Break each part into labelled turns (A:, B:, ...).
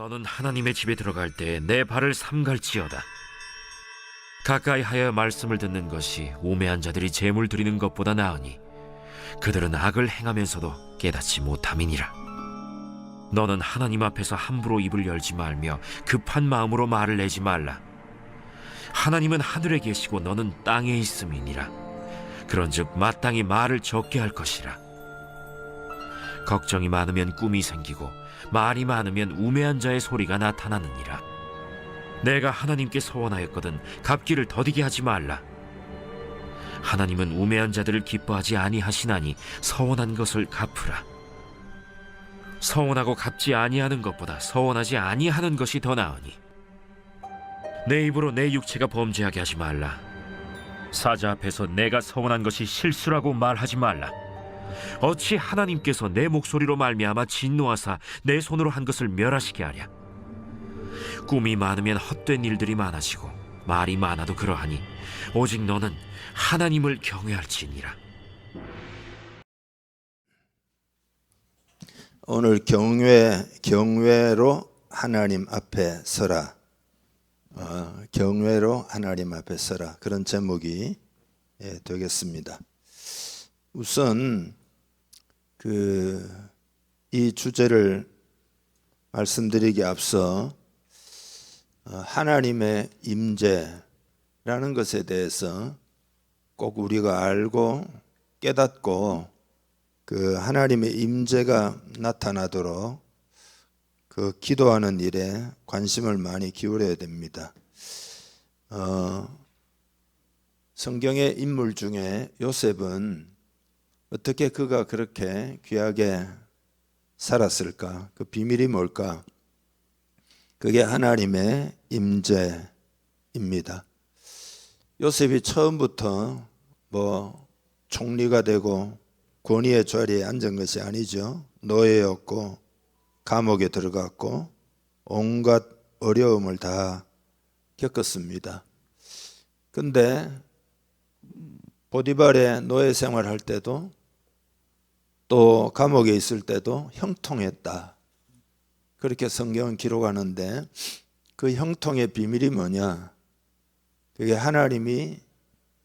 A: 너는 하나님의 집에 들어갈 때 내 발을 삼갈지어다. 가까이 하여 말씀을 듣는 것이 우매한 자들이 제물 드리는 것보다 나으니 그들은 악을 행하면서도 깨닫지 못함이니라. 너는 하나님 앞에서 함부로 입을 열지 말며 급한 마음으로 말을 내지 말라. 하나님은 하늘에 계시고 너는 땅에 있음이니라. 그런즉 마땅히 말을 적게 할 것이라. 걱정이 많으면 꿈이 생기고 말이 많으면 우매한 자의 소리가 나타나느니라. 내가 하나님께 서원하였거든 갚기를 더디게 하지 말라. 하나님은 우매한 자들을 기뻐하지 아니하시나니 서원한 것을 갚으라. 서원하고 갚지 아니하는 것보다 서원하지 아니하는 것이 더 나으니 내 입으로 내 육체가 범죄하게 하지 말라. 사자 앞에서 내가 서원한 것이 실수라고 말하지 말라. 어찌 하나님께서 내 목소리로 말미암아 진노하사 내 손으로 한 것을 멸하시게 하랴. 꿈이 많으면 헛된 일들이 많아지고 말이 많아도 그러하니 오직 너는 하나님을 경외할지니라.
B: 오늘 경외로 하나님 앞에 서라. 경외로 하나님 앞에 서라. 그런 제목이 되겠습니다. 우선 이 주제를 말씀드리기 앞서 하나님의 임재라는 것에 대해서 꼭 우리가 알고 깨닫고 그 하나님의 임재가 나타나도록 그 기도하는 일에 관심을 많이 기울여야 됩니다. 성경의 인물 중에 요셉은 어떻게 그가 그렇게 귀하게 살았을까? 그 비밀이 뭘까? 그게 하나님의 임재입니다. 요셉이 처음부터 총리가 되고 권위의 자리에 앉은 것이 아니죠. 노예였고 감옥에 들어갔고 온갖 어려움을 다 겪었습니다. 근데 보디발의 노예 생활할 때도 또 감옥에 있을 때도 형통했다. 그렇게 성경은 기록하는데 그 형통의 비밀이 뭐냐? 그게 하나님이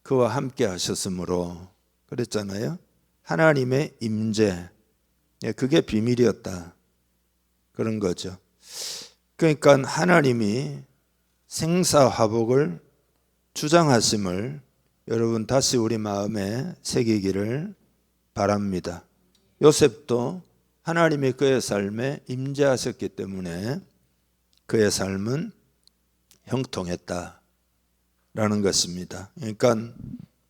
B: 그와 함께 하셨으므로 그랬잖아요. 하나님의 임재, 그게 비밀이었다. 그런 거죠. 그러니까 하나님이 생사화복을 주장하심을 여러분 다시 우리 마음에 새기기를 바랍니다. 요셉도 하나님이 그의 삶에 임재하셨기 때문에 그의 삶은 형통했다라는 것입니다. 그러니까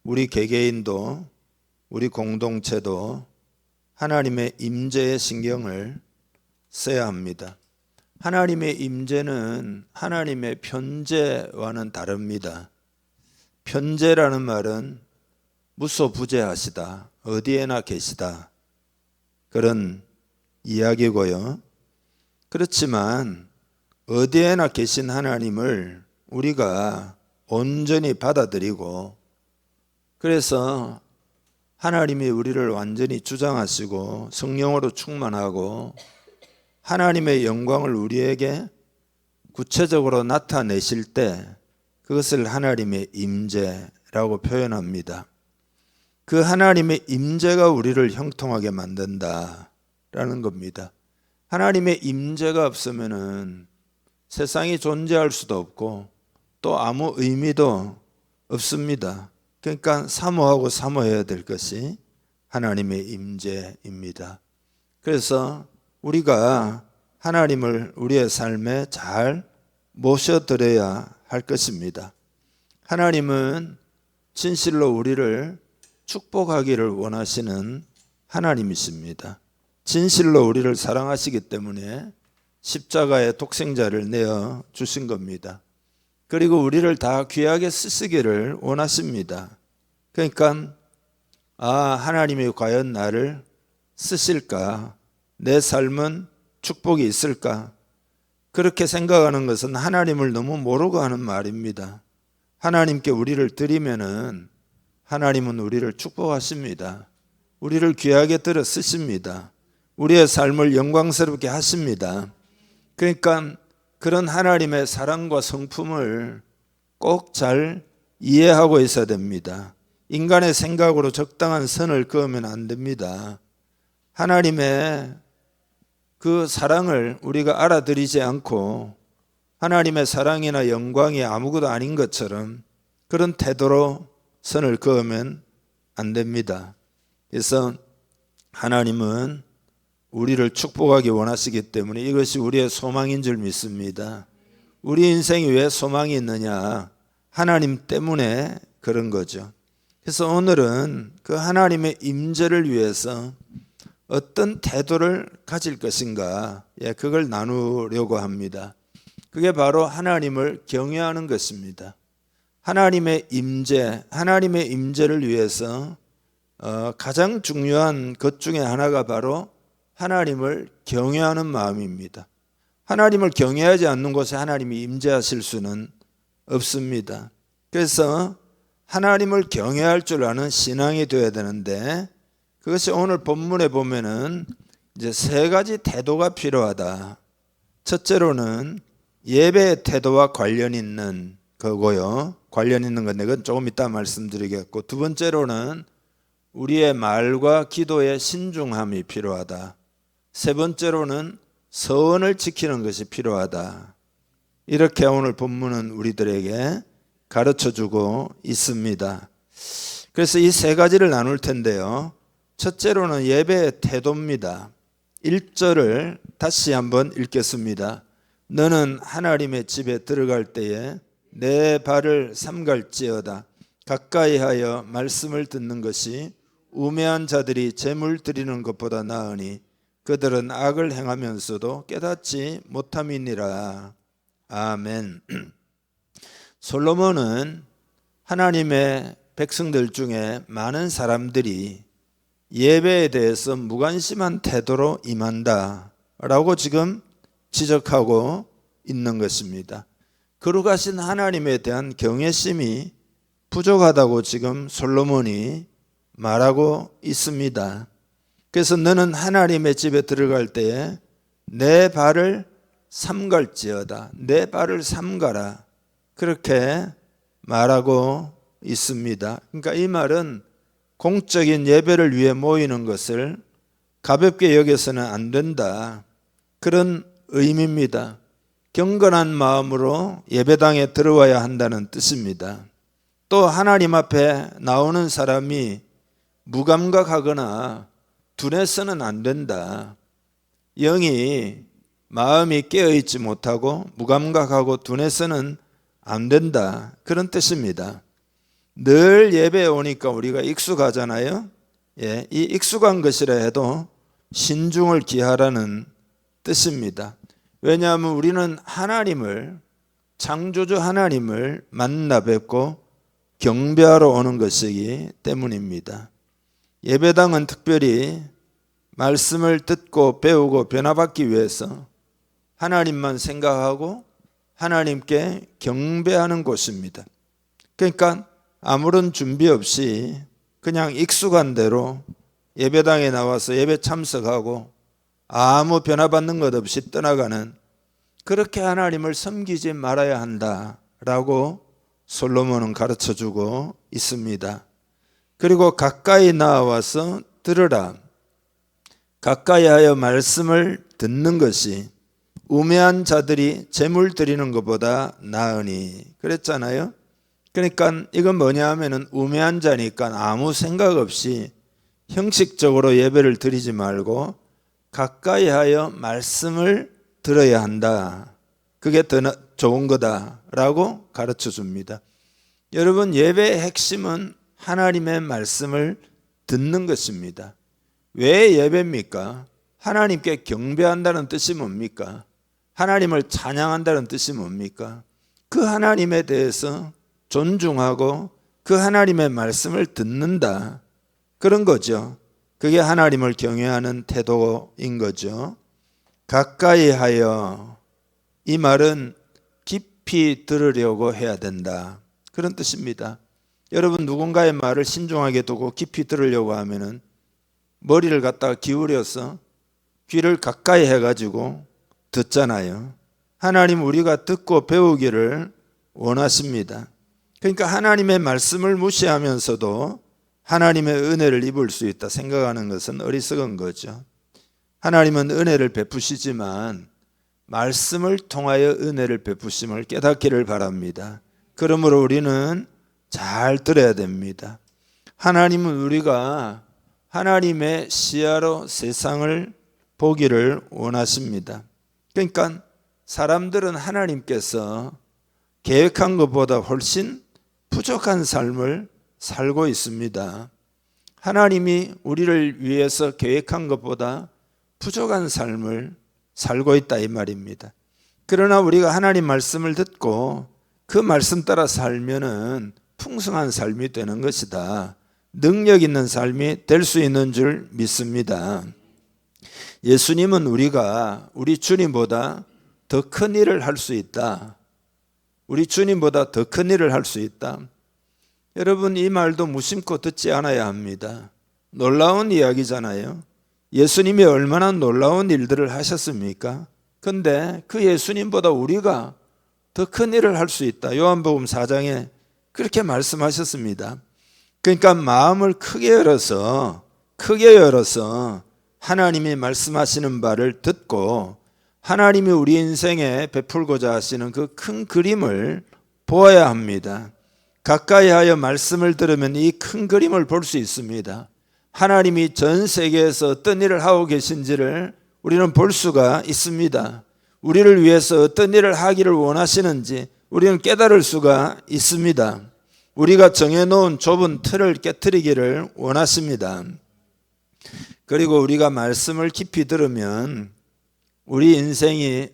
B: 우리 개개인도 우리 공동체도 하나님의 임재에 신경을 써야 합니다. 하나님의 임재는 하나님의 편재와는 다릅니다. 편재라는 말은 무소부재하시다, 어디에나 계시다, 그런 이야기고요. 그렇지만 어디에나 계신 하나님을 우리가 온전히 받아들이고 그래서 하나님이 우리를 완전히 주장하시고 성령으로 충만하고 하나님의 영광을 우리에게 구체적으로 나타내실 때 그것을 하나님의 임재라고 표현합니다. 그 하나님의 임재가 우리를 형통하게 만든다라는 겁니다. 하나님의 임재가 없으면은 세상이 존재할 수도 없고 또 아무 의미도 없습니다. 그러니까 사모하고 사모해야 될 것이 하나님의 임재입니다. 그래서 우리가 하나님을 우리의 삶에 잘 모셔드려야 할 것입니다. 하나님은 진실로 우리를 축복하기를 원하시는 하나님이십니다. 진실로 우리를 사랑하시기 때문에 십자가의 독생자를 내어 주신 겁니다. 그리고 우리를 다 귀하게 쓰시기를 원하십니다. 그러니까 하나님이 과연 나를 쓰실까? 내 삶은 축복이 있을까? 그렇게 생각하는 것은 하나님을 너무 모르고 하는 말입니다. 하나님께 우리를 드리면은 하나님은 우리를 축복하십니다. 우리를 귀하게 들어 쓰십니다. 우리의 삶을 영광스럽게 하십니다. 그러니까 그런 하나님의 사랑과 성품을 꼭 잘 이해하고 있어야 됩니다. 인간의 생각으로 적당한 선을 그으면 안 됩니다. 하나님의 그 사랑을 우리가 알아들이지 않고 하나님의 사랑이나 영광이 아무것도 아닌 것처럼 그런 태도로 선을 그으면 안 됩니다. 그래서 하나님은 우리를 축복하기 원하시기 때문에 이것이 우리의 소망인 줄 믿습니다. 우리 인생이 왜 소망이 있느냐? 하나님 때문에 그런 거죠. 그래서 오늘은 그 하나님의 임재를 위해서 어떤 태도를 가질 것인가, 그걸 나누려고 합니다. 그게 바로 하나님을 경외하는 것입니다. 하나님의 임재를 위해서 가장 중요한 것 중에 하나가 바로 하나님을 경외하는 마음입니다. 하나님을 경외하지 않는 곳에 하나님이 임재하실 수는 없습니다. 그래서 하나님을 경외할 줄 아는 신앙이 되어야 되는데 그것이 오늘 본문에 보면은 이제 세 가지 태도가 필요하다. 첫째로는 예배의 태도와 관련 있는 거고요. 관련 있는 건데 그건 조금 이따 말씀드리겠고, 두 번째로는 우리의 말과 기도의 신중함이 필요하다. 세 번째로는 서원을 지키는 것이 필요하다. 이렇게 오늘 본문은 우리들에게 가르쳐주고 있습니다. 그래서 이 세 가지를 나눌 텐데요. 첫째로는 예배의 태도입니다. 1절을 다시 한번 읽겠습니다. 너는 하나님의 집에 들어갈 때에 내 발을 삼갈지어다. 가까이 하여 말씀을 듣는 것이 우매한 자들이 제물 드리는 것보다 나으니 그들은 악을 행하면서도 깨닫지 못함이니라. 아멘. 솔로몬은 하나님의 백성들 중에 많은 사람들이 예배에 대해서 무관심한 태도로 임한다라고 지금 지적하고 있는 것입니다. 거룩하신 하나님에 대한 경외심이 부족하다고 지금 솔로몬이 말하고 있습니다. 그래서 너는 하나님의 집에 들어갈 때에 내 발을 삼갈지어다. 내 발을 삼가라. 그렇게 말하고 있습니다. 그러니까 이 말은 공적인 예배를 위해 모이는 것을 가볍게 여겨서는 안 된다. 그런 의미입니다. 경건한 마음으로 예배당에 들어와야 한다는 뜻입니다. 또 하나님 앞에 나오는 사람이 무감각하거나 둔해서는 안 된다. 영이 마음이 깨어있지 못하고 무감각하고 둔해서는 안 된다. 그런 뜻입니다. 늘 예배에 오니까 우리가 익숙하잖아요. 이 익숙한 것이라 해도 신중을 기하라는 뜻입니다. 왜냐하면 우리는 하나님을, 창조주 하나님을 만나 뵙고 경배하러 오는 것이기 때문입니다. 예배당은 특별히 말씀을 듣고 배우고 변화받기 위해서 하나님만 생각하고 하나님께 경배하는 곳입니다. 그러니까 아무런 준비 없이 그냥 익숙한 대로 예배당에 나와서 예배 참석하고 아무 변화받는 것 없이 떠나가는, 그렇게 하나님을 섬기지 말아야 한다라고 솔로몬은 가르쳐주고 있습니다. 그리고 가까이 나와서 들으라. 가까이 하여 말씀을 듣는 것이 우매한 자들이 제물 드리는 것보다 나으니 그랬잖아요. 그러니까 이건 뭐냐 하면은 우매한 자니까 아무 생각 없이 형식적으로 예배를 드리지 말고 가까이 하여 말씀을 들어야 한다. 그게 더 좋은 거다라고 가르쳐 줍니다. 여러분, 예배의 핵심은 하나님의 말씀을 듣는 것입니다. 왜 예배입니까? 하나님께 경배한다는 뜻이 뭡니까? 하나님을 찬양한다는 뜻이 뭡니까? 그 하나님에 대해서 존중하고 그 하나님의 말씀을 듣는다. 그런 거죠. 그게 하나님을 경외하는 태도인 거죠. 가까이 하여, 이 말은 깊이 들으려고 해야 된다. 그런 뜻입니다. 여러분, 누군가의 말을 신중하게 두고 깊이 들으려고 하면은 머리를 갖다가 기울여서 귀를 가까이 해가지고 듣잖아요. 하나님 우리가 듣고 배우기를 원하십니다. 그러니까 하나님의 말씀을 무시하면서도 하나님의 은혜를 입을 수 있다 생각하는 것은 어리석은 거죠. 하나님은 은혜를 베푸시지만 말씀을 통하여 은혜를 베푸심을 깨닫기를 바랍니다. 그러므로 우리는 잘 들어야 됩니다. 하나님은 우리가 하나님의 시야로 세상을 보기를 원하십니다. 그러니까 사람들은 하나님께서 계획한 것보다 훨씬 부족한 삶을 살고 있습니다. 하나님이 우리를 위해서 계획한 것보다 부족한 삶을 살고 있다 이 말입니다. 그러나 우리가 하나님 말씀을 듣고 그 말씀 따라 살면은 풍성한 삶이 되는 것이다. 능력 있는 삶이 될 수 있는 줄 믿습니다. 예수님은 우리가 우리 주님보다 더 큰 일을 할 수 있다. 우리 주님보다 더 큰 일을 할 수 있다. 여러분 이 말도 무심코 듣지 않아야 합니다. 놀라운 이야기잖아요. 예수님이 얼마나 놀라운 일들을 하셨습니까? 근데 그 예수님보다 우리가 더 큰 일을 할 수 있다. 요한복음 4장에 그렇게 말씀하셨습니다. 그러니까 마음을 크게 열어서 하나님이 말씀하시는 바를 듣고 하나님이 우리 인생에 베풀고자 하시는 그 큰 그림을 보아야 합니다. 가까이 하여 말씀을 들으면 이 큰 그림을 볼 수 있습니다. 하나님이 전 세계에서 어떤 일을 하고 계신지를 우리는 볼 수가 있습니다. 우리를 위해서 어떤 일을 하기를 원하시는지 우리는 깨달을 수가 있습니다. 우리가 정해놓은 좁은 틀을 깨트리기를 원하십니다. 그리고 우리가 말씀을 깊이 들으면 우리 인생이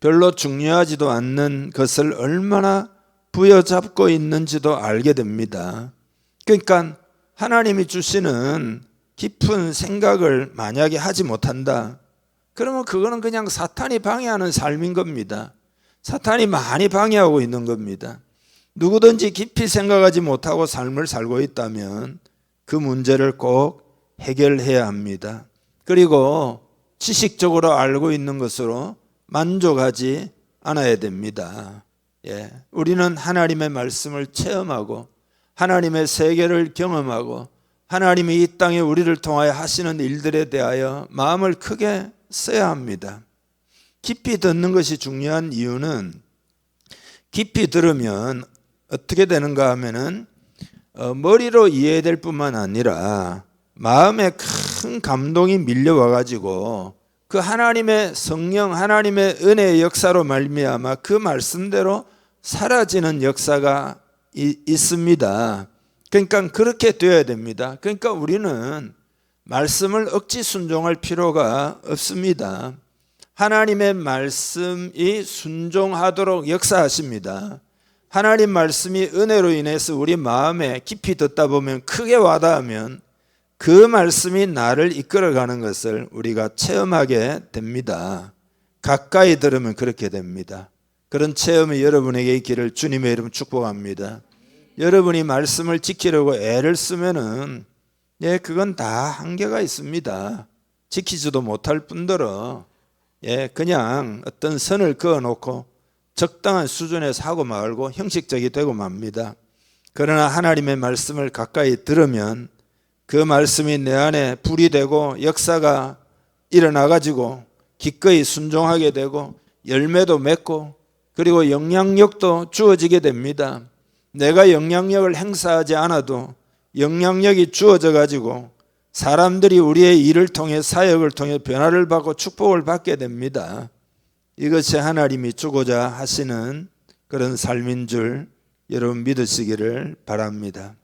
B: 별로 중요하지도 않는 것을 얼마나 부여잡고 있는지도 알게 됩니다. 그러니까 하나님이 주시는 깊은 생각을 만약에 하지 못한다. 그러면 그거는 그냥 사탄이 방해하는 삶인 겁니다. 사탄이 많이 방해하고 있는 겁니다. 누구든지 깊이 생각하지 못하고 삶을 살고 있다면 그 문제를 꼭 해결해야 합니다. 그리고 지식적으로 알고 있는 것으로 만족하지 않아야 됩니다. 우리는 하나님의 말씀을 체험하고 하나님의 세계를 경험하고 하나님이 이 땅에 우리를 통하여 하시는 일들에 대하여 마음을 크게 써야 합니다. 깊이 듣는 것이 중요한 이유는 깊이 들으면 어떻게 되는가 하면은 머리로 이해될 뿐만 아니라 마음에 큰 감동이 밀려와 가지고 그 하나님의 성령 하나님의 은혜의 역사로 말미암아 그 말씀대로 사라지는 역사가 있습니다. 그러니까 그렇게 되어야 됩니다. 그러니까 우리는 말씀을 억지 순종할 필요가 없습니다. 하나님의 말씀이 순종하도록 역사하십니다. 하나님 말씀이 은혜로 인해서 우리 마음에 깊이 듣다 보면 크게 와닿으면 그 말씀이 나를 이끌어가는 것을 우리가 체험하게 됩니다. 가까이 들으면 그렇게 됩니다. 그런 체험이 여러분에게 있기를 주님의 이름 축복합니다. 여러분이 말씀을 지키려고 애를 쓰면은 그건 다 한계가 있습니다. 지키지도 못할 뿐더러 그냥 어떤 선을 그어놓고 적당한 수준에서 하고 말고 형식적이 되고 맙니다. 그러나 하나님의 말씀을 가까이 들으면 그 말씀이 내 안에 불이 되고 역사가 일어나가지고 기꺼이 순종하게 되고 열매도 맺고 그리고 영향력도 주어지게 됩니다. 내가 영향력을 행사하지 않아도 영향력이 주어져 가지고 사람들이 우리의 일을 통해 사역을 통해 변화를 받고 축복을 받게 됩니다. 이것이 하나님이 주고자 하시는 그런 삶인 줄 여러분 믿으시기를 바랍니다.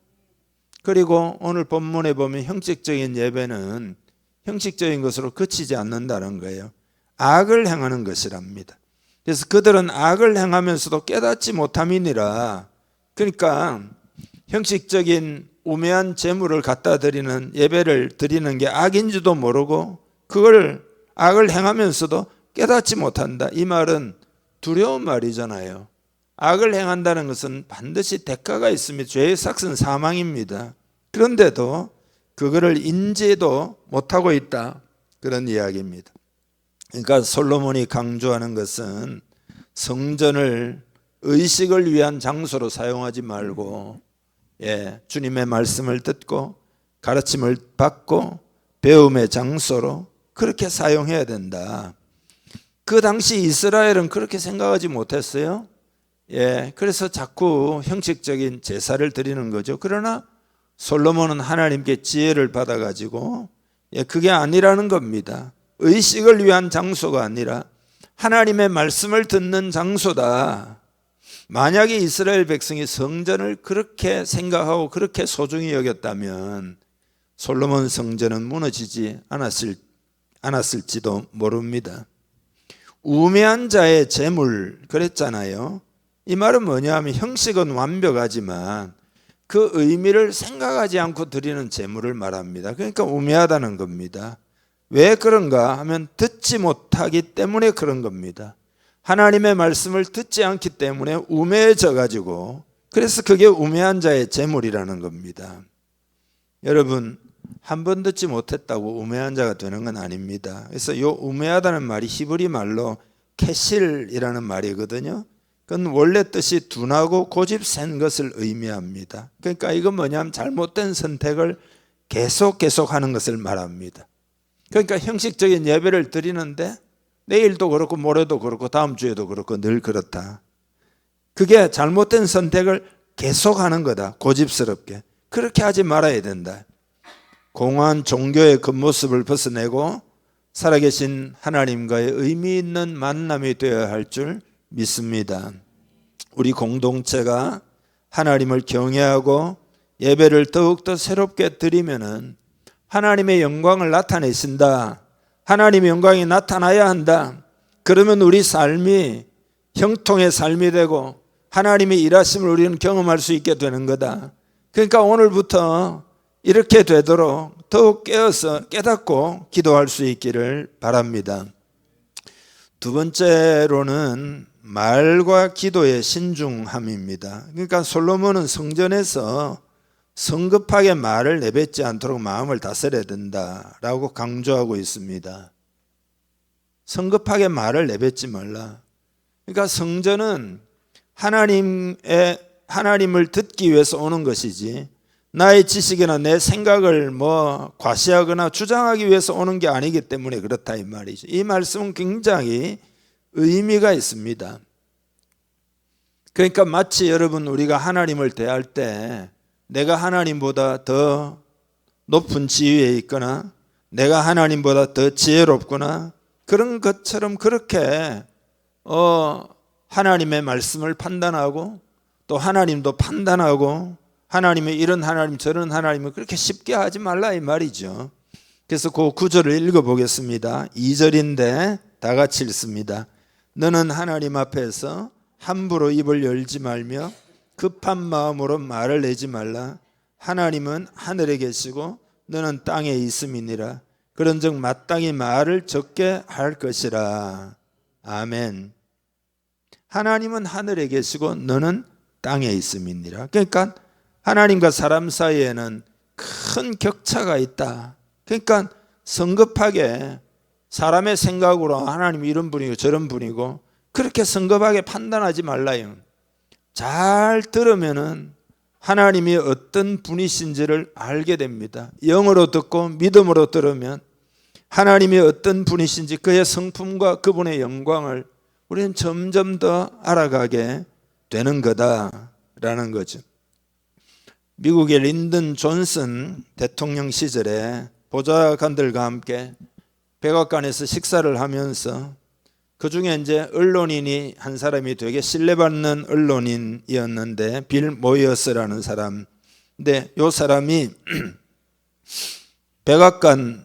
B: 그리고 오늘 본문에 보면 형식적인 예배는 형식적인 것으로 그치지 않는다는 거예요. 악을 행하는 것이랍니다. 그래서 그들은 악을 행하면서도 깨닫지 못함이니라. 그러니까 형식적인 우매한 재물을 갖다 드리는 예배를 드리는 게 악인지도 모르고 그걸 악을 행하면서도 깨닫지 못한다. 이 말은 두려운 말이잖아요. 악을 행한다는 것은 반드시 대가가 있습니다. 죄의 삭은 사망입니다. 그런데도 그거를 인지도 못하고 있다. 그런 이야기입니다. 그러니까 솔로몬이 강조하는 것은 성전을 의식을 위한 장소로 사용하지 말고 주님의 말씀을 듣고 가르침을 받고 배움의 장소로 그렇게 사용해야 된다. 그 당시 이스라엘은 그렇게 생각하지 못했어요. 그래서 자꾸 형식적인 제사를 드리는 거죠. 그러나 솔로몬은 하나님께 지혜를 받아가지고 그게 아니라는 겁니다. 의식을 위한 장소가 아니라 하나님의 말씀을 듣는 장소다. 만약에 이스라엘 백성이 성전을 그렇게 생각하고 그렇게 소중히 여겼다면 솔로몬 성전은 무너지지 않았을지도 모릅니다. 우매한 자의 재물 그랬잖아요. 이 말은 뭐냐면 형식은 완벽하지만 그 의미를 생각하지 않고 드리는 재물을 말합니다. 그러니까 우매하다는 겁니다. 왜 그런가 하면 듣지 못하기 때문에 그런 겁니다. 하나님의 말씀을 듣지 않기 때문에 우매해져 가지고 그래서 그게 우매한 자의 재물이라는 겁니다. 여러분 한 번 듣지 못했다고 우매한 자가 되는 건 아닙니다. 그래서 요 우매하다는 말이 히브리 말로 캐실이라는 말이거든요. 그건 원래 뜻이 둔하고 고집 센 것을 의미합니다. 그러니까 이건 뭐냐면 잘못된 선택을 계속하는 것을 말합니다. 그러니까 형식적인 예배를 드리는데 내일도 그렇고 모레도 그렇고 다음 주에도 그렇고 늘 그렇다. 그게 잘못된 선택을 계속하는 거다. 고집스럽게. 그렇게 하지 말아야 된다. 공허한 종교의 겉모습을 벗어내고 살아계신 하나님과의 의미 있는 만남이 되어야 할 줄 믿습니다. 우리 공동체가 하나님을 경외하고 예배를 더욱더 새롭게 드리면은 하나님의 영광을 나타내신다. 하나님의 영광이 나타나야 한다. 그러면 우리 삶이 형통의 삶이 되고 하나님의 일하심을 우리는 경험할 수 있게 되는 거다. 그러니까 오늘부터 이렇게 되도록 더욱 깨닫고 기도할 수 있기를 바랍니다. 두 번째로는 말과 기도의 신중함입니다. 그러니까 솔로몬은 성전에서 성급하게 말을 내뱉지 않도록 마음을 다스려야 된다라고 강조하고 있습니다. 성급하게 말을 내뱉지 말라. 그러니까 성전은 하나님을 듣기 위해서 오는 것이지 나의 지식이나 내 생각을 과시하거나 주장하기 위해서 오는 게 아니기 때문에 그렇다 이 말이죠. 이 말씀은 굉장히 의미가 있습니다. 그러니까 마치 여러분 우리가 하나님을 대할 때 내가 하나님보다 더 높은 지위에 있거나 내가 하나님보다 더 지혜롭거나 그런 것처럼 그렇게 하나님의 말씀을 판단하고 또 하나님도 판단하고 하나님의 이런 하나님 저런 하나님을 그렇게 쉽게 하지 말라 이 말이죠. 그래서 그 구절을 읽어보겠습니다. 2절인데 다 같이 읽습니다. 너는 하나님 앞에서 함부로 입을 열지 말며 급한 마음으로 말을 내지 말라. 하나님은 하늘에 계시고 너는 땅에 있음이니라. 그런즉 마땅히 말을 적게 할 것이라. 아멘. 하나님은 하늘에 계시고 너는 땅에 있음이니라. 그러니까 하나님과 사람 사이에는 큰 격차가 있다. 그러니까 성급하게 사람의 생각으로 하나님 이런 분이고 저런 분이고 그렇게 성급하게 판단하지 말라요. 잘 들으면은 하나님이 어떤 분이신지를 알게 됩니다. 영으로 듣고 믿음으로 들으면 하나님이 어떤 분이신지 그의 성품과 그분의 영광을 우리는 점점 더 알아가게 되는 거다라는 거죠. 미국의 린든 존슨 대통령 시절에 보좌관들과 함께 백악관에서 식사를 하면서 그 중에 이제 언론인이 한 사람이 되게 신뢰받는 언론인이었는데 빌 모이어스라는 사람. 근데 이 사람이 백악관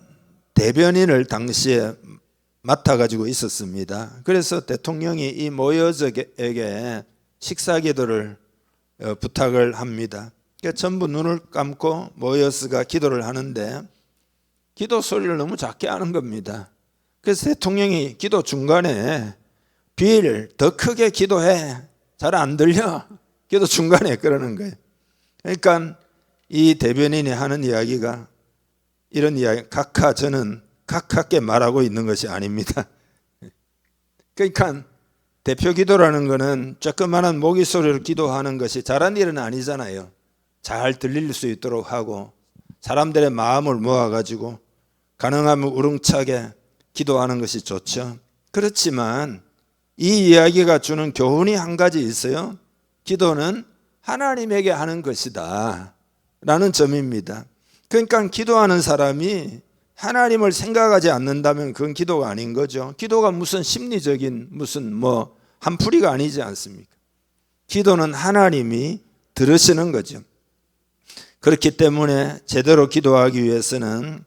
B: 대변인을 당시에 맡아가지고 있었습니다. 그래서 대통령이 이 모이어스에게 식사 기도를 부탁을 합니다. 그러니까 전부 눈을 감고 모이어스가 기도를 하는데 기도 소리를 너무 작게 하는 겁니다. 그래서 대통령이 기도 중간에 빌 더 크게 기도해. 잘 안 들려. 기도 중간에 그러는 거예요. 그러니까 이 대변인이 하는 이야기가 이런 이야기, 각하 저는 각하께 말하고 있는 것이 아닙니다. 그러니까 대표 기도라는 것은 조그마한 모기 소리로 기도하는 것이 잘한 일은 아니잖아요. 잘 들릴 수 있도록 하고 사람들의 마음을 모아가지고 가능하면 우렁차게 기도하는 것이 좋죠. 그렇지만 이 이야기가 주는 교훈이 한 가지 있어요. 기도는 하나님에게 하는 것이다 라는 점입니다. 그러니까 기도하는 사람이 하나님을 생각하지 않는다면 그건 기도가 아닌 거죠. 기도가 무슨 심리적인 무슨 한풀이가 아니지 않습니까? 기도는 하나님이 들으시는 거죠. 그렇기 때문에 제대로 기도하기 위해서는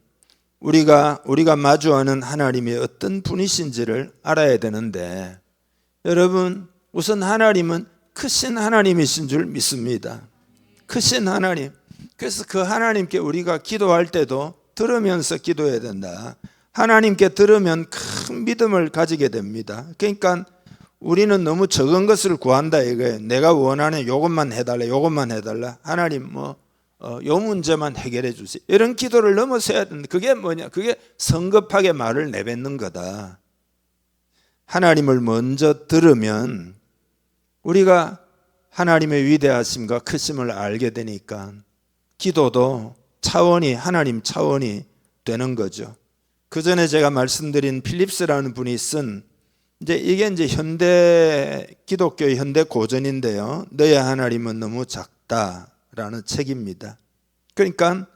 B: 우리가 마주하는 하나님이 어떤 분이신지를 알아야 되는데, 여러분 우선 하나님은 크신 하나님이신 줄 믿습니다. 크신 하나님. 그래서 그 하나님께 우리가 기도할 때도 들으면서 기도해야 된다. 하나님께 들으면 큰 믿음을 가지게 됩니다. 그러니까 우리는 너무 적은 것을 구한다 이거예요. 내가 원하는 요것만 해달라, 요것만 해달라. 하나님 요 문제만 해결해 주세요. 이런 기도를 넘어서야 된다. 그게 뭐냐? 그게 성급하게 말을 내뱉는 거다. 하나님을 먼저 들으면 우리가 하나님의 위대하심과 크심을 알게 되니까 기도도 차원이 하나님 차원이 되는 거죠. 그 전에 제가 말씀드린 필립스라는 분이 쓴 이게 현대 기독교의 현대 고전인데요. 너의 하나님은 너무 작다라는 책입니다. 그러니까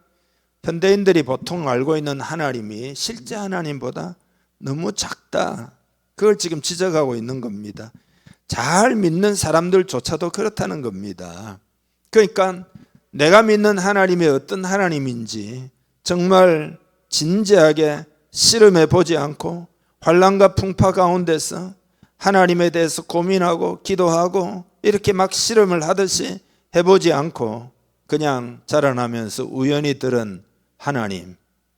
B: 현대인들이 보통 알고 있는 하나님이 실제 하나님보다 너무 작다. 그걸 지금 지적하고 있는 겁니다. 잘 믿는 사람들조차도 그렇다는 겁니다. 그러니까 내가 믿는 하나님이 어떤 하나님인지 정말 진지하게 실험해 보지 않고 환난과 풍파 가운데서 하나님에 대해서 고민하고 기도하고 이렇게 막 실험을 하듯이 해보지 않고 그냥 자라나면서 우연히 들은 하나님,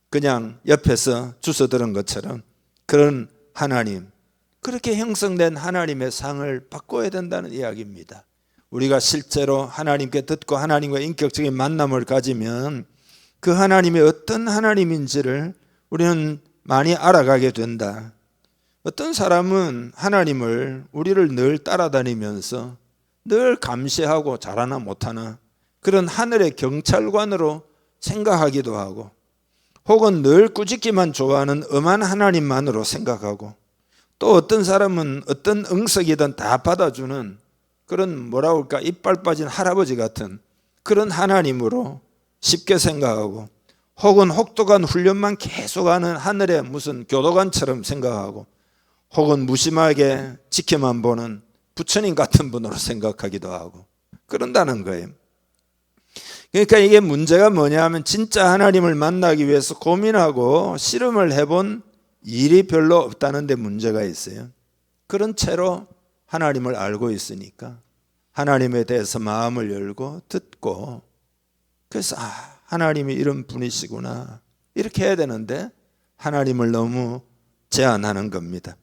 B: 그냥 옆에서 주워 들은 것처럼 그런 하나님, 그렇게 형성된 하나님의 상을 바꿔야 된다는 이야기입니다. 우리가 실제로 하나님께 듣고 하나님과 인격적인 만남을 가지면 그 하나님이 어떤 하나님인지를 우리는 많이 알아가게 된다. 어떤 사람은 하나님을 우리를 늘 따라다니면서 늘 감시하고 잘하나 못하나 그런 하늘의 경찰관으로 생각하기도 하고, 혹은 늘 꾸짖기만 좋아하는 엄한 하나님만으로 생각하고, 또 어떤 사람은 어떤 응석이든 다 받아주는 그런 이빨 빠진 할아버지 같은 그런 하나님으로 쉽게 생각하고, 혹은 혹독한 훈련만 계속하는 하늘의 무슨 교도관처럼 생각하고, 혹은 무심하게 지켜만 보는 부처님 같은 분으로 생각하기도 하고 그런다는 거예요. 그러니까 이게 문제가 뭐냐 하면 진짜 하나님을 만나기 위해서 고민하고 실험을 해본 일이 별로 없다는 데 문제가 있어요. 그런 채로 하나님을 알고 있으니까 하나님에 대해서 마음을 열고 듣고, 그래서 하나님이 이런 분이시구나 이렇게 해야 되는데 하나님을 너무 제한하는 겁니다.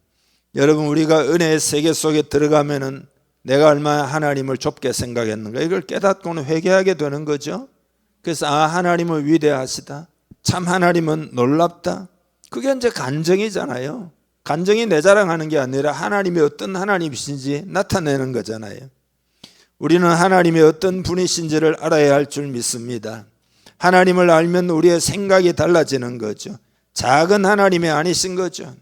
B: 여러분, 우리가 은혜의 세계 속에 들어가면은 내가 얼마나 하나님을 좁게 생각했는가 이걸 깨닫고는 회개하게 되는 거죠. 그래서 하나님은 위대하시다, 참 하나님은 놀랍다, 그게 이제 간정이잖아요. 간정이 내 자랑하는 게 아니라 하나님이 어떤 하나님이신지 나타내는 거잖아요. 우리는 하나님이 어떤 분이신지를 알아야 할 줄 믿습니다. 하나님을 알면 우리의 생각이 달라지는 거죠. 작은 하나님이 아니신 거죠.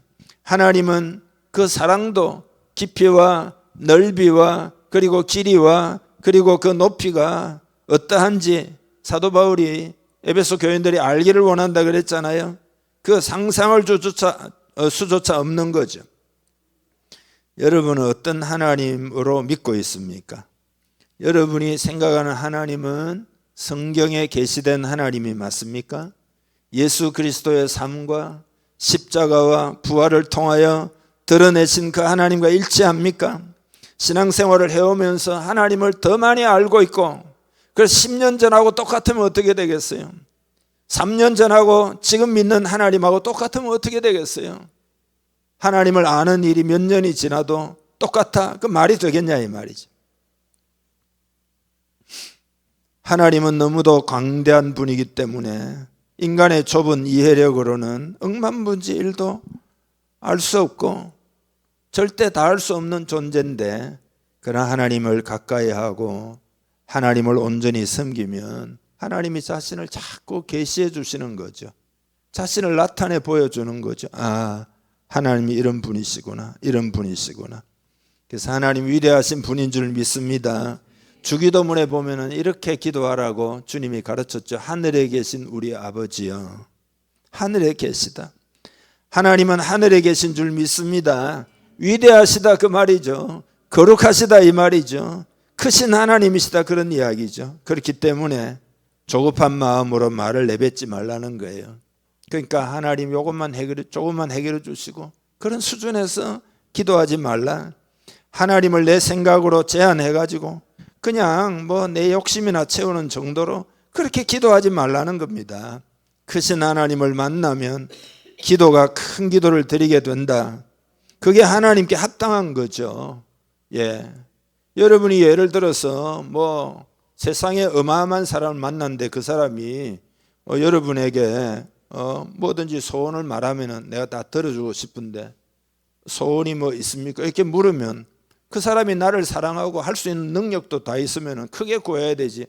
B: 하나님은 그 사랑도 깊이와 넓이와 그리고 길이와 그리고 그 높이가 어떠한지 사도 바울이 에베소 교인들이 알기를 원한다 그랬잖아요. 그 상상할 수조차 없는 거죠. 여러분은 어떤 하나님으로 믿고 있습니까? 여러분이 생각하는 하나님은 성경에 계시된 하나님이 맞습니까? 예수 그리스도의 삶과 십자가와 부활을 통하여 드러내신 그 하나님과 일치합니까? 신앙생활을 해오면서 하나님을 더 많이 알고 있고, 그래서 10년 전하고 똑같으면 어떻게 되겠어요? 3년 전하고 지금 믿는 하나님하고 똑같으면 어떻게 되겠어요? 하나님을 아는 일이 몇 년이 지나도 똑같아? 그 말이 되겠냐 이 말이죠. 하나님은 너무도 광대한 분이기 때문에 인간의 좁은 이해력으로는 억만분지 1도 알 수 없고, 절대 닿을 수 없는 존재인데 그러나 하나님을 가까이 하고 하나님을 온전히 섬기면 하나님이 자신을 자꾸 계시해 주시는 거죠. 자신을 나타내 보여주는 거죠. 아, 하나님이 이런 분이시구나, 이런 분이시구나. 그래서 하나님 위대하신 분인 줄 믿습니다. 주기도문에 보면은 이렇게 기도하라고 주님이 가르쳤죠. 하늘에 계신 우리 아버지여. 하늘에 계시다. 하나님은 하늘에 계신 줄 믿습니다. 위대하시다 그 말이죠. 거룩하시다 이 말이죠. 크신 하나님이시다 그런 이야기죠. 그렇기 때문에 조급한 마음으로 말을 내뱉지 말라는 거예요. 그러니까 하나님 조금만 해결해 주시고 그런 수준에서 기도하지 말라. 하나님을 내 생각으로 제한해가지고 그냥 뭐 내 욕심이나 채우는 정도로 그렇게 기도하지 말라는 겁니다. 크신 하나님을 만나면 기도가 큰 기도를 드리게 된다. 그게 하나님께 합당한 거죠. 예. 여러분이 예를 들어서 뭐 세상에 어마어마한 사람을 만났는데 그 사람이 여러분에게 뭐든지 소원을 말하면은 내가 다 들어주고 싶은데 소원이 뭐 있습니까? 이렇게 물으면 그 사람이 나를 사랑하고 할 수 있는 능력도 다 있으면은 크게 구해야 되지.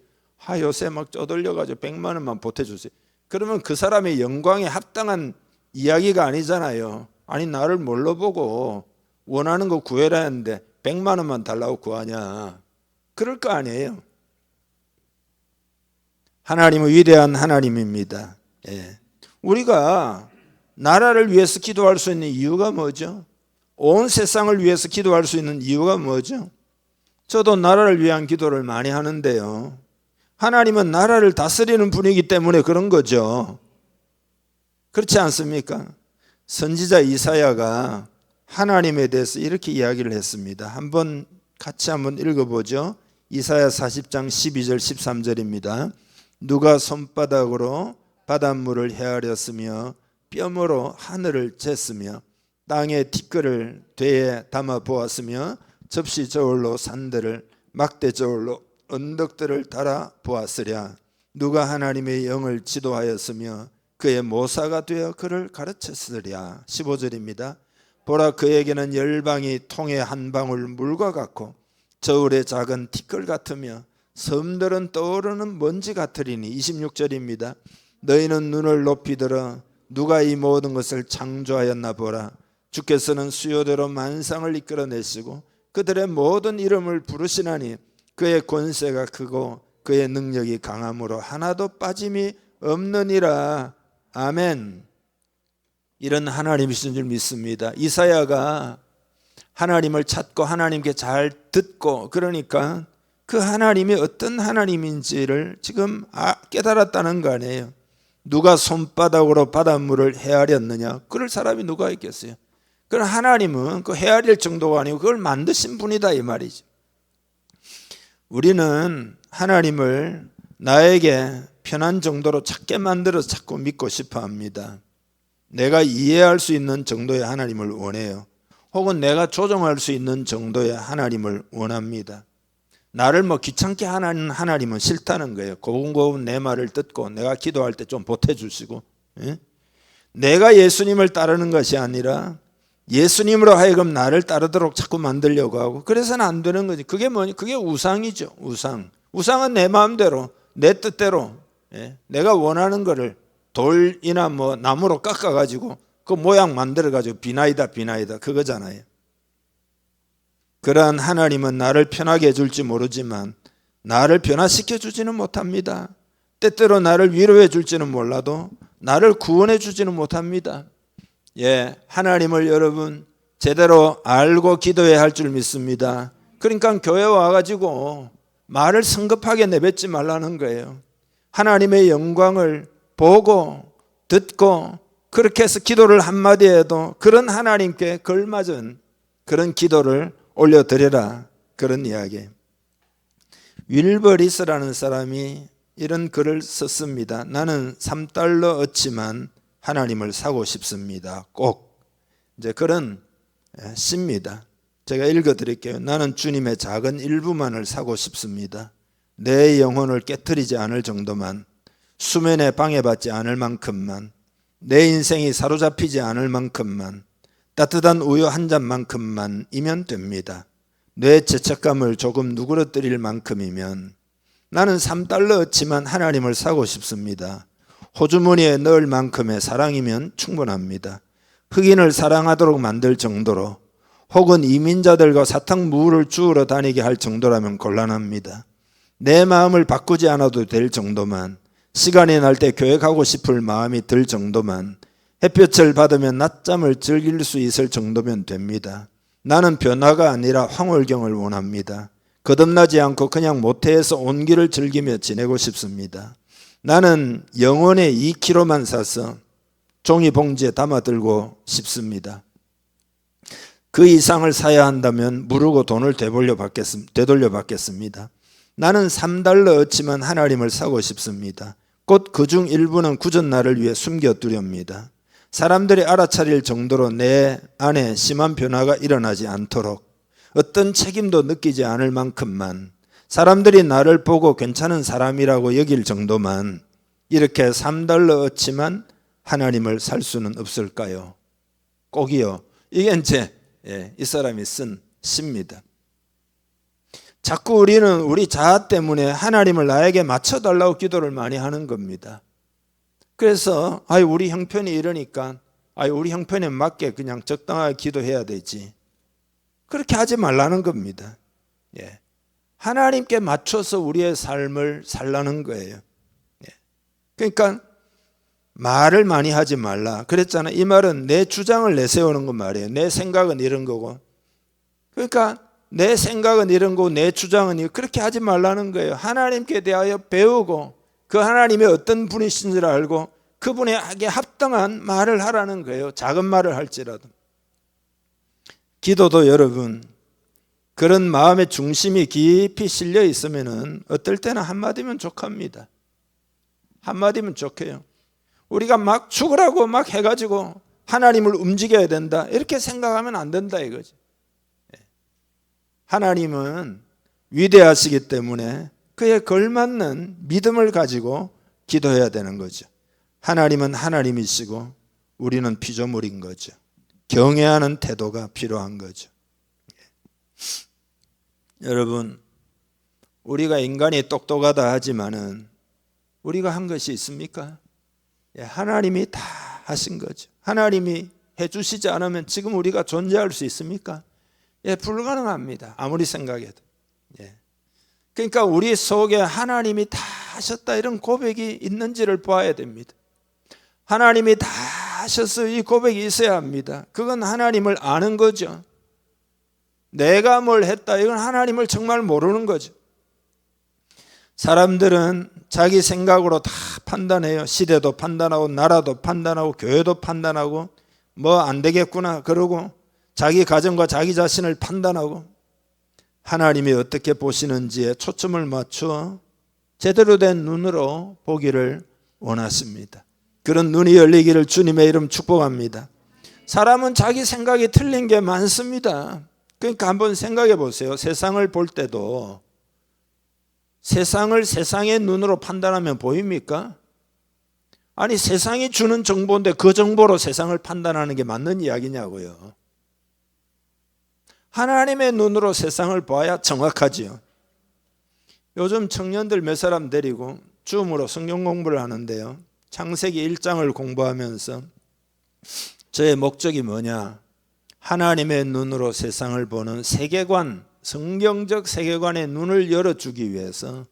B: 요새 막 쪼들려가지고 100만 원만 보태주세요. 그러면 그 사람의 영광에 합당한 이야기가 아니잖아요. 아니 나를 뭘로 보고 원하는 거 구해라 했는데 100만 원만 달라고 구하냐. 그럴 거 아니에요. 하나님은 위대한 하나님입니다. 예. 우리가 나라를 위해서 기도할 수 있는 이유가 뭐죠? 온 세상을 위해서 기도할 수 있는 이유가 뭐죠? 저도 나라를 위한 기도를 많이 하는데요. 하나님은 나라를 다스리는 분이기 때문에 그런 거죠. 그렇지 않습니까? 선지자 이사야가 하나님에 대해서 이렇게 이야기를 했습니다. 같이 한번 읽어보죠. 이사야 40장 12절 13절입니다. 누가 손바닥으로 바닷물을 헤아렸으며 뼘으로 하늘을 쟀으며 땅의 티끌을 되에 담아 보았으며 접시 저울로 산들을 막대 저울로 언덕들을 달아 보았으랴. 누가 하나님의 영을 지도하였으며 그의 모사가 되어 그를 가르쳤으랴. 15절입니다. 보라 그에게는 열방이 통의 한 방울 물과 같고 저울의 작은 티끌 같으며 섬들은 떠오르는 먼지 같으리니. 26절입니다. 너희는 눈을 높이 들어 누가 이 모든 것을 창조하였나 보라. 주께서는 수요대로 만상을 이끌어내시고 그들의 모든 이름을 부르시나니 그의 권세가 크고 그의 능력이 강함으로 하나도 빠짐이 없느니라. 아멘. 이런 하나님이신 줄 믿습니다. 이사야가 하나님을 찾고 하나님께 잘 듣고 그러니까 그 하나님이 어떤 하나님인지를 지금 깨달았다는 거 아니에요. 누가 손바닥으로 바닷물을 헤아렸느냐? 그럴 사람이 누가 있겠어요? 그럼 하나님은 그 헤아릴 정도가 아니고 그걸 만드신 분이다 이 말이죠. 우리는 하나님을 나에게 편한 정도로 작게 만들어서 자꾸 믿고 싶어 합니다. 내가 이해할 수 있는 정도의 하나님을 원해요. 혹은 내가 조정할 수 있는 정도의 하나님을 원합니다. 나를 뭐 귀찮게 하는 하나님은 싫다는 거예요. 고분고분 내 말을 듣고 내가 기도할 때 좀 보태주시고, 예? 내가 예수님을 따르는 것이 아니라 예수님으로 하여금 나를 따르도록 자꾸 만들려고 하고 그래서는 안 되는 거지. 그게 뭐니? 그게 우상이죠. 우상은 내 마음대로 내 뜻대로, 예? 내가 원하는 거를 돌이나 뭐 나무로 깎아가지고 그 모양 만들어가지고 비나이다 그거잖아요. 그러한 하나님은 나를 편하게 해줄지 모르지만 나를 변화시켜 주지는 못합니다. 때때로 나를 위로해 줄지는 몰라도 나를 구원해 주지는 못합니다. 예, 하나님을 여러분 제대로 알고 기도해야 할 줄 믿습니다. 그러니까 교회 와가지고 말을 성급하게 내뱉지 말라는 거예요. 하나님의 영광을 보고 듣고 그렇게 해서 기도를 한마디 해도 그런 하나님께 걸맞은 그런 기도를 올려드려라, 그런 이야기. 윌버리스라는 사람이 이런 글을 썼습니다. 나는 3달러 얻지만 하나님을 사고 싶습니다. 꼭 이제 그런 시입니다. 제가 읽어드릴게요. 나는 주님의 작은 일부만을 사고 싶습니다. 내 영혼을 깨트리지 않을 정도만, 수면에 방해받지 않을 만큼만, 내 인생이 사로잡히지 않을 만큼만, 따뜻한 우유 한 잔만큼만이면 됩니다. 뇌 죄책감을 조금 누그러뜨릴 만큼이면 나는 $3어치만 하나님을 사고 싶습니다. 호주머니에 넣을 만큼의 사랑이면 충분합니다. 흑인을 사랑하도록 만들 정도로 혹은 이민자들과 사탕무를 주우러 다니게 할 정도라면 곤란합니다. 내 마음을 바꾸지 않아도 될 정도만, 시간이 날 때 교회 가고 싶을 마음이 들 정도만, 햇볕을 받으면 낮잠을 즐길 수 있을 정도면 됩니다. 나는 변화가 아니라 황홀경을 원합니다. 거듭나지 않고 그냥 모태에서 온 길을 즐기며 지내고 싶습니다. 나는 영혼의 2kg만 사서 종이 봉지에 담아 들고 싶습니다. 그 이상을 사야 한다면 무르고 돈을 되돌려 받겠습니다. 나는 $3어치만 하나님을 사고 싶습니다. 곧 그중 일부는 구전날을 위해 숨겨두렵니다. 사람들이 알아차릴 정도로 내 안에 심한 변화가 일어나지 않도록 어떤 책임도 느끼지 않을 만큼만, 사람들이 나를 보고 괜찮은 사람이라고 여길 정도만, 이렇게 $3어치만 하나님을 살 수는 없을까요? 꼭이요. 이게 이제 이 사람이 쓴 시입니다. 자꾸 우리는 우리 자아 때문에 하나님을 나에게 맞춰달라고 기도를 많이 하는 겁니다. 그래서 우리 형편이 이러니까 우리 형편에 맞게 그냥 적당하게 기도해야 되지, 그렇게 하지 말라는 겁니다. 하나님께 맞춰서 우리의 삶을 살라는 거예요. 그러니까 말을 많이 하지 말라 그랬잖아요. 이 말은 내 주장을 내세우는 거 말이에요. 내 생각은 이런 거고, 그러니까 내 생각은 이런 거고 내 주장은 이거, 그렇게 하지 말라는 거예요. 하나님께 대하여 배우고 그 하나님이 어떤 분이신지를 알고 그분에게 합당한 말을 하라는 거예요. 작은 말을 할지라도. 기도도 여러분 그런 마음의 중심이 깊이 실려 있으면은 어떨 때는 한마디면 족합니다. 한마디면 족해요. 우리가 막 죽으라고 막 해가지고 하나님을 움직여야 된다 이렇게 생각하면 안 된다 이거지. 하나님은 위대하시기 때문에 그에 걸맞는 믿음을 가지고 기도해야 되는 거죠. 하나님은 하나님이시고 우리는 피조물인 거죠. 경외하는 태도가 필요한 거죠. 여러분, 우리가 인간이 똑똑하다 하지만은 우리가 한 것이 있습니까? 하나님이 다 하신 거죠. 하나님이 해주시지 않으면 지금 우리가 존재할 수 있습니까? 불가능합니다. 아무리 생각해도. 그러니까 우리 속에 하나님이 다 하셨다 이런 고백이 있는지를 봐야 됩니다. 하나님이 다 하셔서 이 고백이 있어야 합니다. 그건 하나님을 아는 거죠. 내가 뭘 했다 이건 하나님을 정말 모르는 거죠. 사람들은 자기 생각으로 다 판단해요. 시대도 판단하고 나라도 판단하고 교회도 판단하고 뭐 안 되겠구나 그러고 자기 가정과 자기 자신을 판단하고, 하나님이 어떻게 보시는지에 초점을 맞춰 제대로 된 눈으로 보기를 원하십니다. 그런 눈이 열리기를 주님의 이름 축복합니다. 사람은 자기 생각이 틀린 게 많습니다. 그러니까 한번 생각해 보세요. 세상을 볼 때도 세상을 세상의 눈으로 판단하면 보입니까? 아니 세상이 주는 정보인데 그 정보로 세상을 판단하는 게 맞는 이야기냐고요. 하나님의 눈으로 세상을 봐야 정확하지요. 요즘 청년들 몇 사람 데리고 줌으로 성경 공부를 하는데요. 창세기 1장을 공부하면서 저의 목적이 뭐냐? 하나님의 눈으로 세상을 보는 세계관, 성경적 세계관의 눈을 열어주기 위해서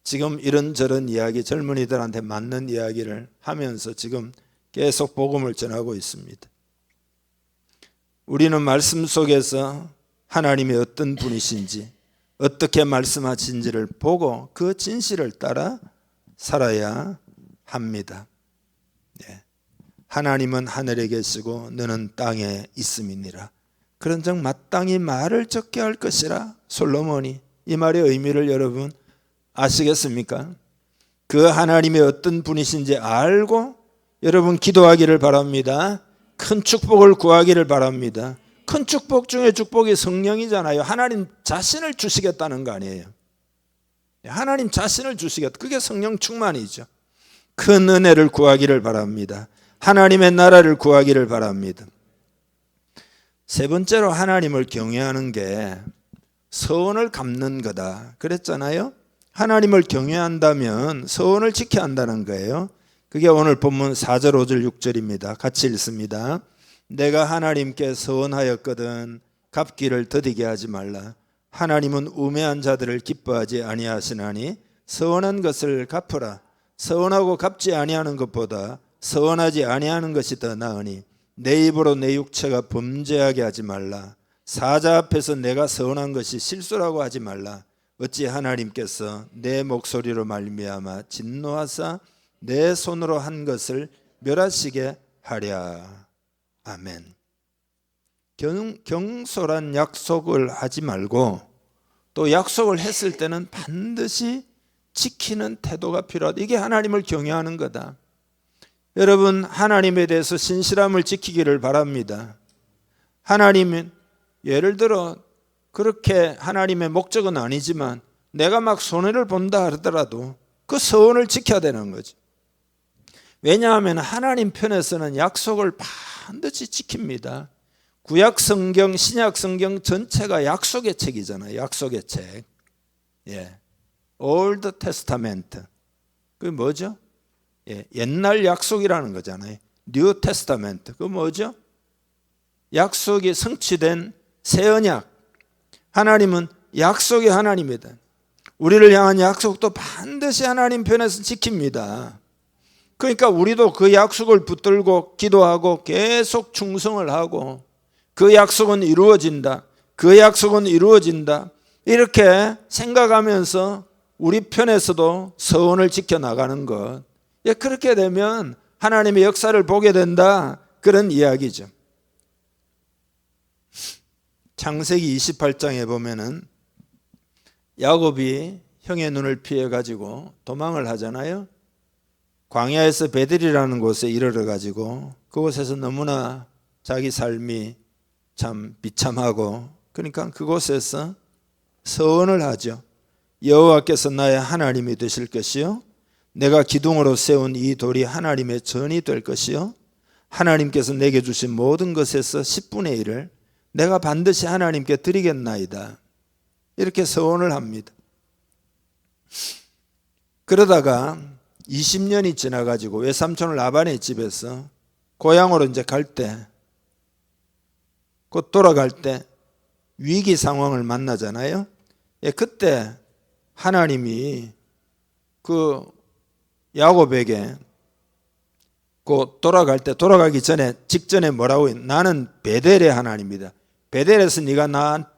B: 지금 이런저런 이야기, 젊은이들한테 맞는 이야기를 하면서 지금 계속 복음을 전하고 있습니다. 우리는 말씀 속에서 하나님이 어떤 분이신지, 어떻게 말씀하신지를 보고 그 진실을 따라 살아야 합니다. 하나님은 하늘에 계시고 너는 땅에 있음이니라. 그런즉 마땅히 말을 적게 할 것이라. 솔로몬이 이 말의 의미를 여러분 아시겠습니까? 그 하나님이 어떤 분이신지 알고 여러분 기도하기를 바랍니다. 큰 축복을 구하기를 바랍니다. 큰 축복 중에 축복이 성령이잖아요. 하나님 자신을 주시겠다는 거 아니에요. 하나님 자신을 주시겠다. 그게 성령 충만이죠. 큰 은혜를 구하기를 바랍니다. 하나님의 나라를 구하기를 바랍니다. 세 번째로 하나님을 경외하는 게 서원을 갚는 거다 그랬잖아요. 하나님을 경외한다면 서원을 지켜야 한다는 거예요. 그게 오늘 본문 4절 5절 6절입니다. 같이 읽습니다. 내가 하나님께 서원하였거든 갚기를 더디게 하지 말라. 하나님은 우매한 자들을 기뻐하지 아니하시나니 서원한 것을 갚으라. 서원하고 갚지 아니하는 것보다 서원하지 아니하는 것이 더 나으니 내 입으로 내 육체가 범죄하게 하지 말라. 사자 앞에서 내가 서원한 것이 실수라고 하지 말라. 어찌 하나님께서 내 목소리로 말미암아 진노하사 내 손으로 한 것을 멸하시게 하랴. 아멘. 경솔한 약속을 하지 말고 또 약속을 했을 때는 반드시 지키는 태도가 필요하다. 이게 하나님을 경외하는 거다. 여러분, 하나님에 대해서 신실함을 지키기를 바랍니다. 하나님은 예를 들어 그렇게 하나님의 목적은 아니지만 내가 막 손해를 본다 하더라도 그 서원을 지켜야 되는 거죠. 왜냐하면 하나님 편에서는 약속을 반드시 지킵니다. 구약 성경, 신약 성경 전체가 약속의 책이잖아요. 약속의 책. 예. Old Testament. 그게 뭐죠? 예. 옛날 약속이라는 거잖아요. New Testament. 그게 뭐죠? 약속이 성취된 새 언약. 하나님은 약속의 하나님이다. 우리를 향한 약속도 반드시 하나님 편에서 지킵니다. 그러니까 우리도 그 약속을 붙들고 기도하고 계속 충성을 하고 그 약속은 이루어진다. 그 약속은 이루어진다. 이렇게 생각하면서 우리 편에서도 서원을 지켜나가는 것. 예, 그렇게 되면 하나님의 역사를 보게 된다. 그런 이야기죠. 창세기 28장에 보면은 야곱이 형의 눈을 피해 가지고 도망을 하잖아요. 광야에서 베델이라는 곳에 이르러 가지고 그곳에서 너무나 자기 삶이 참 비참하고 그러니까 그곳에서 서원을 하죠. 여호와께서 나의 하나님이 되실 것이요 내가 기둥으로 세운 이 돌이 하나님의 전이 될 것이요 하나님께서 내게 주신 모든 것에서 10분의 1을 내가 반드시 하나님께 드리겠나이다. 이렇게 서원을 합니다. 그러다가 20년이 지나가지고 외삼촌 라반의 집에서 고향으로 이제 갈 때, 곧 돌아갈 때 위기 상황을 만나잖아요. 예, 그때 하나님이 그 야곱에게 그 돌아가기 전에 직전에 뭐라고 했냐? 나는 베델의 하나님이다. 베델에서 네가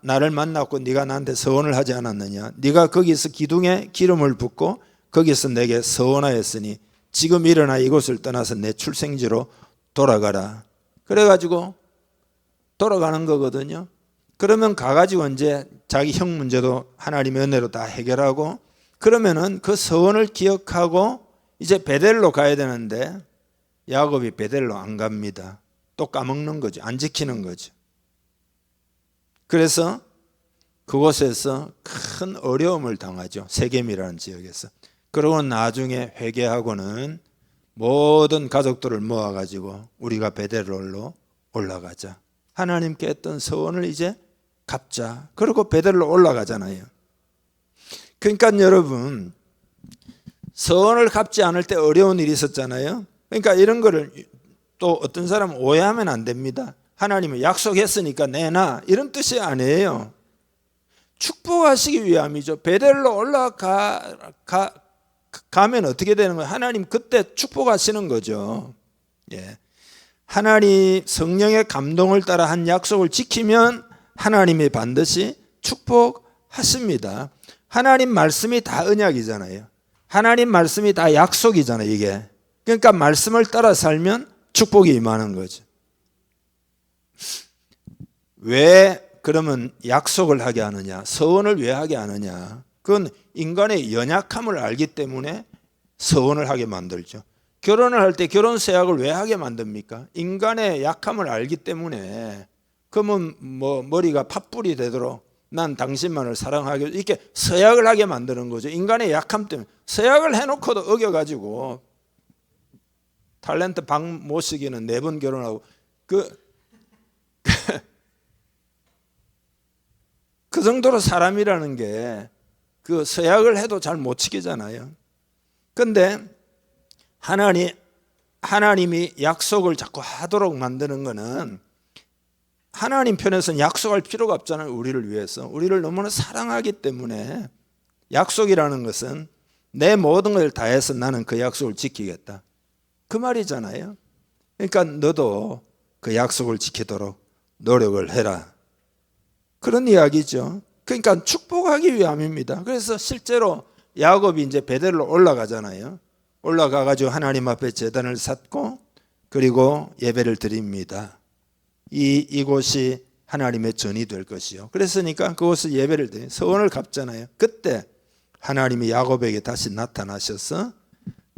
B: 나를 만났고 네가 나한테 서원을 하지 않았느냐? 네가 거기서 기둥에 기름을 붓고 거기서 내게 서원하였으니 지금 일어나 이곳을 떠나서 내 출생지로 돌아가라. 그래가지고 돌아가는 거거든요. 그러면 가가지고 이제 자기 형 문제도 하나님의 은혜로 다 해결하고 그러면은 그 서원을 기억하고 이제 베델로 가야 되는데 야곱이 베델로 안 갑니다. 또 까먹는 거죠. 안 지키는 거죠. 그래서 그곳에서 큰 어려움을 당하죠. 세겜이라는 지역에서. 그러고 나중에 회개하고는 모든 가족들을 모아가지고 우리가 베델로 올라가자. 하나님께 했던 서원을 이제 갚자. 그리고 베델로 올라가잖아요. 그러니까 여러분 서원을 갚지 않을 때 어려운 일이 있었잖아요. 그러니까 이런 거를 또 어떤 사람은 오해하면 안 됩니다. 하나님은 약속했으니까 내놔 이런 뜻이 아니에요. 축복하시기 위함이죠. 베델로 가면 어떻게 되는 거예요? 하나님 그때 축복하시는 거죠. 예. 하나님 성령의 감동을 따라 한 약속을 지키면 하나님이 반드시 축복하십니다. 하나님 말씀이 다 언약이잖아요. 하나님 말씀이 다 약속이잖아요. 이게. 그러니까 말씀을 따라 살면 축복이 임하는 거죠. 왜 그러면 약속을 하게 하느냐? 서원을 왜 하게 하느냐? 그건 인간의 연약함을 알기 때문에 서원을 하게 만들죠. 결혼을 할 때 결혼 서약을 왜 하게 만듭니까? 인간의 약함을 알기 때문에. 그러면 뭐 머리가 팥불이 되도록 난 당신만을 사랑하게 이렇게 서약을 하게 만드는 거죠. 인간의 약함 때문에. 서약을 해놓고도 어겨가지고 탤런트 박 모시기는 4번 결혼하고 그 정도로 사람이라는 게 그 서약을 해도 잘 못 지키잖아요. 근데 하나님이 약속을 자꾸 하도록 만드는 거는 하나님 편에서는 약속할 필요가 없잖아요. 우리를 위해서. 우리를 너무나 사랑하기 때문에 약속이라는 것은 내 모든 걸 다해서 나는 그 약속을 지키겠다. 그 말이잖아요. 그러니까 너도 그 약속을 지키도록 노력을 해라. 그런 이야기죠. 그러니까 축복하기 위함입니다. 그래서 실제로 야곱이 이제 베델로 올라가잖아요. 올라가가지고 하나님 앞에 제단을 쌓고 그리고 예배를 드립니다. 이곳이 하나님의 전이 될 것이요. 그랬으니까 그곳을 예배를 드려 서원을 갚잖아요. 그때 하나님이 야곱에게 다시 나타나셔서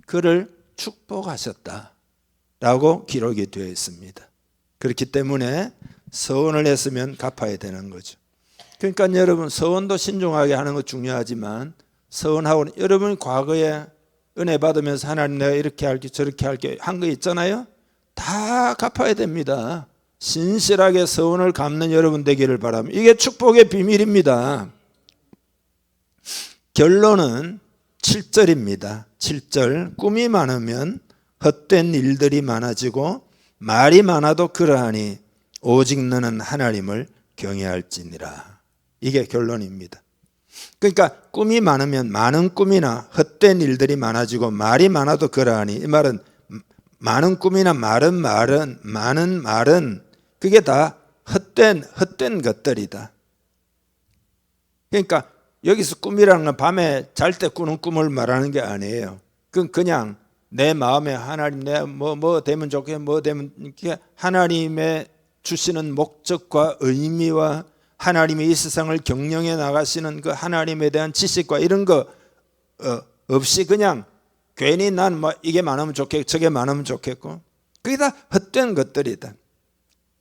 B: 그를 축복하셨다라고 기록이 되어 있습니다. 그렇기 때문에 서원을 했으면 갚아야 되는 거죠. 그러니까 여러분 서원도 신중하게 하는 거 중요하지만 서원하고 여러분이 과거에 은혜 받으면서 하나님 내가 이렇게 할게 저렇게 할게 한 거 있잖아요. 다 갚아야 됩니다. 신실하게 서원을 갚는 여러분 되기를 바랍니다. 이게 축복의 비밀입니다. 결론은 7절입니다. 7절 꿈이 많으면 헛된 일들이 많아지고 말이 많아도 그러하니 오직 너는 하나님을 경외할지니라. 이게 결론입니다. 그러니까 꿈이 많으면 많은 꿈이나 헛된 일들이 많아지고 말이 많아도 그러하니 이 말은 많은 꿈이나 많은 말은 그게 다 헛된 것들이다. 그러니까 여기서 꿈이라는 건 밤에 잘 때 꾸는 꿈을 말하는 게 아니에요. 그건 그냥 내 마음에 하나님 내가 뭐 되면 좋게 뭐 되면 이렇게 하나님의 주시는 목적과 의미와 하나님이 이 세상을 경영해 나가시는 그 하나님에 대한 지식과 이런 거 없이 그냥 괜히 난 뭐 이게 많으면 좋겠고 저게 많으면 좋겠고 그게 다 헛된 것들이다.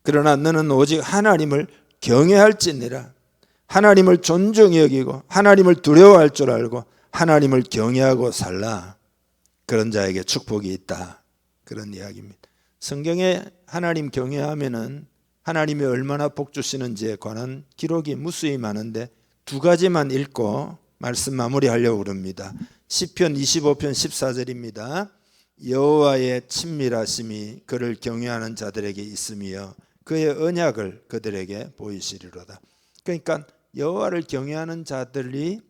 B: 그러나 너는 오직 하나님을 경외할지니라. 하나님을 존중히 여기고 하나님을 두려워할 줄 알고 하나님을 경외하고 살라. 그런 자에게 축복이 있다. 그런 이야기입니다. 성경에 하나님 경외하면은 하나님이 얼마나 복 주시는지에 관한 기록이 무수히 많은데 두 가지만 읽고 말씀 마무리하려고 합니다. 시편 25편 14절입니다. 여호와의 친밀하심이 그를 경외하는 자들에게 있으며 그의 언약을 그들에게 보이시리로다. 그러니까 여호와를 경외하는 자들에게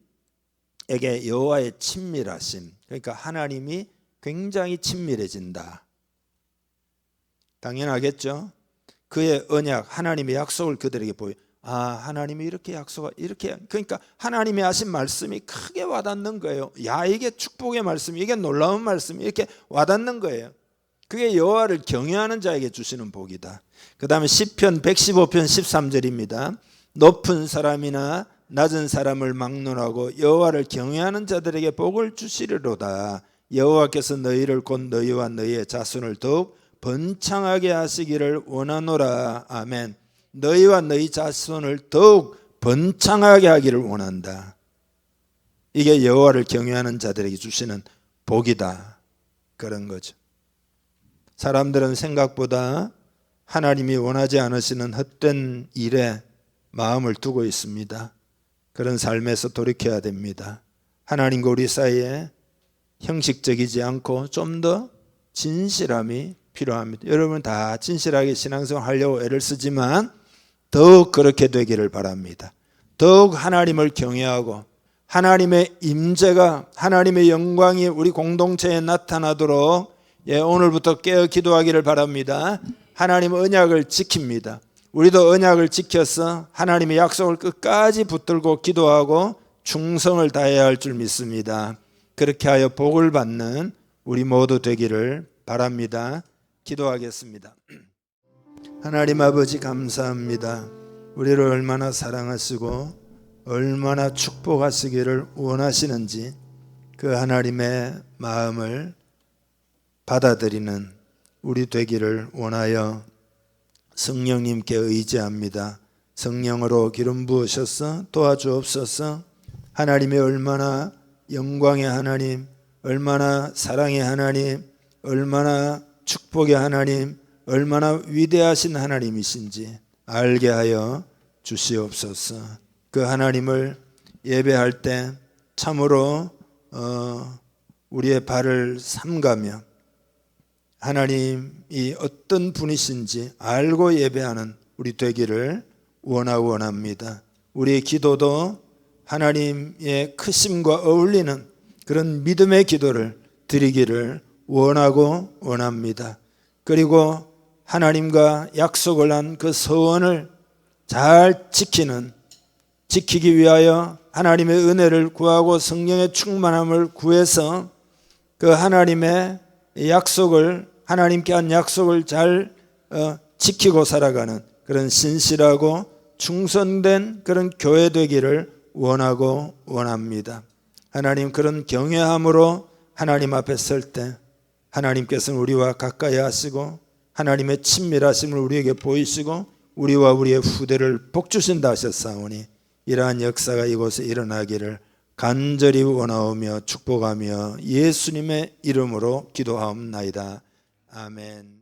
B: 여호와의 친밀하심, 그러니까 하나님이 굉장히 친밀해진다. 당연하겠죠. 그의 언약, 하나님의 약속을 그들에게 보여. 하나님이 이렇게 이렇게 그러니까 하나님이 하신 말씀이 크게 와닿는 거예요. 야, 이게 축복의 말씀, 이게 놀라운 말씀, 이렇게 와닿는 거예요. 그게 여호와를 경외하는 자에게 주시는 복이다. 그 다음에 시편 115편 13절입니다. 높은 사람이나 낮은 사람을 막론하고 여호와를 경외하는 자들에게 복을 주시리로다. 여호와께서 너희를 곧 너희와 너희의 자손을 더욱 번창하게 하시기를 원하노라. 아멘. 너희와 너희 자손을 더욱 번창하게 하기를 원한다. 이게 여호와를 경외하는 자들에게 주시는 복이다. 그런 거죠. 사람들은 생각보다 하나님이 원하지 않으시는 헛된 일에 마음을 두고 있습니다. 그런 삶에서 돌이켜야 됩니다. 하나님과 우리 사이에 형식적이지 않고 좀 더 진실함이 필요합니다. 여러분 다 진실하게 신앙생활 하려고 애를 쓰지만 더욱 그렇게 되기를 바랍니다. 더욱 하나님을 경외하고 하나님의 임재가 하나님의 영광이 우리 공동체에 나타나도록 오늘부터 깨어 기도하기를 바랍니다. 하나님 언약을 지킵니다. 우리도 언약을 지켜서 하나님의 약속을 끝까지 붙들고 기도하고 충성을 다해야 할 줄 믿습니다. 그렇게 하여 복을 받는 우리 모두 되기를 바랍니다. 기도하겠습니다. 하나님 아버지 감사합니다. 우리를 얼마나 사랑하시고 얼마나 축복하시기를 원하시는지 그 하나님의 마음을 받아들이는 우리 되기를 원하여 성령님께 의지합니다. 성령으로 기름 부으셔서 도와주옵소서. 하나님이 얼마나 영광의 하나님, 얼마나 사랑의 하나님, 얼마나 축복의 하나님, 얼마나 위대하신 하나님이신지 알게 하여 주시옵소서. 그 하나님을 예배할 때 참으로 우리의 발을 삼가며 하나님이 어떤 분이신지 알고 예배하는 우리 되기를 원합니다. 우리의 기도도 하나님의 크심과 어울리는 그런 믿음의 기도를 드리기를 원합니다. 그리고 하나님과 약속을 한 그 서원을 잘 지키기 위하여 하나님의 은혜를 구하고 성령의 충만함을 구해서 그 하나님의 약속을, 하나님께 한 약속을 잘 지키고 살아가는 그런 신실하고 충성된 그런 교회 되기를 원합니다. 하나님, 그런 경외함으로 하나님 앞에 설 때 하나님께서는 우리와 가까이 하시고 하나님의 친밀하심을 우리에게 보이시고 우리와 우리의 후대를 복주신다 하셨사오니 이러한 역사가 이곳에 일어나기를 간절히 원하오며 축복하며 예수님의 이름으로 기도하옵나이다. 아멘.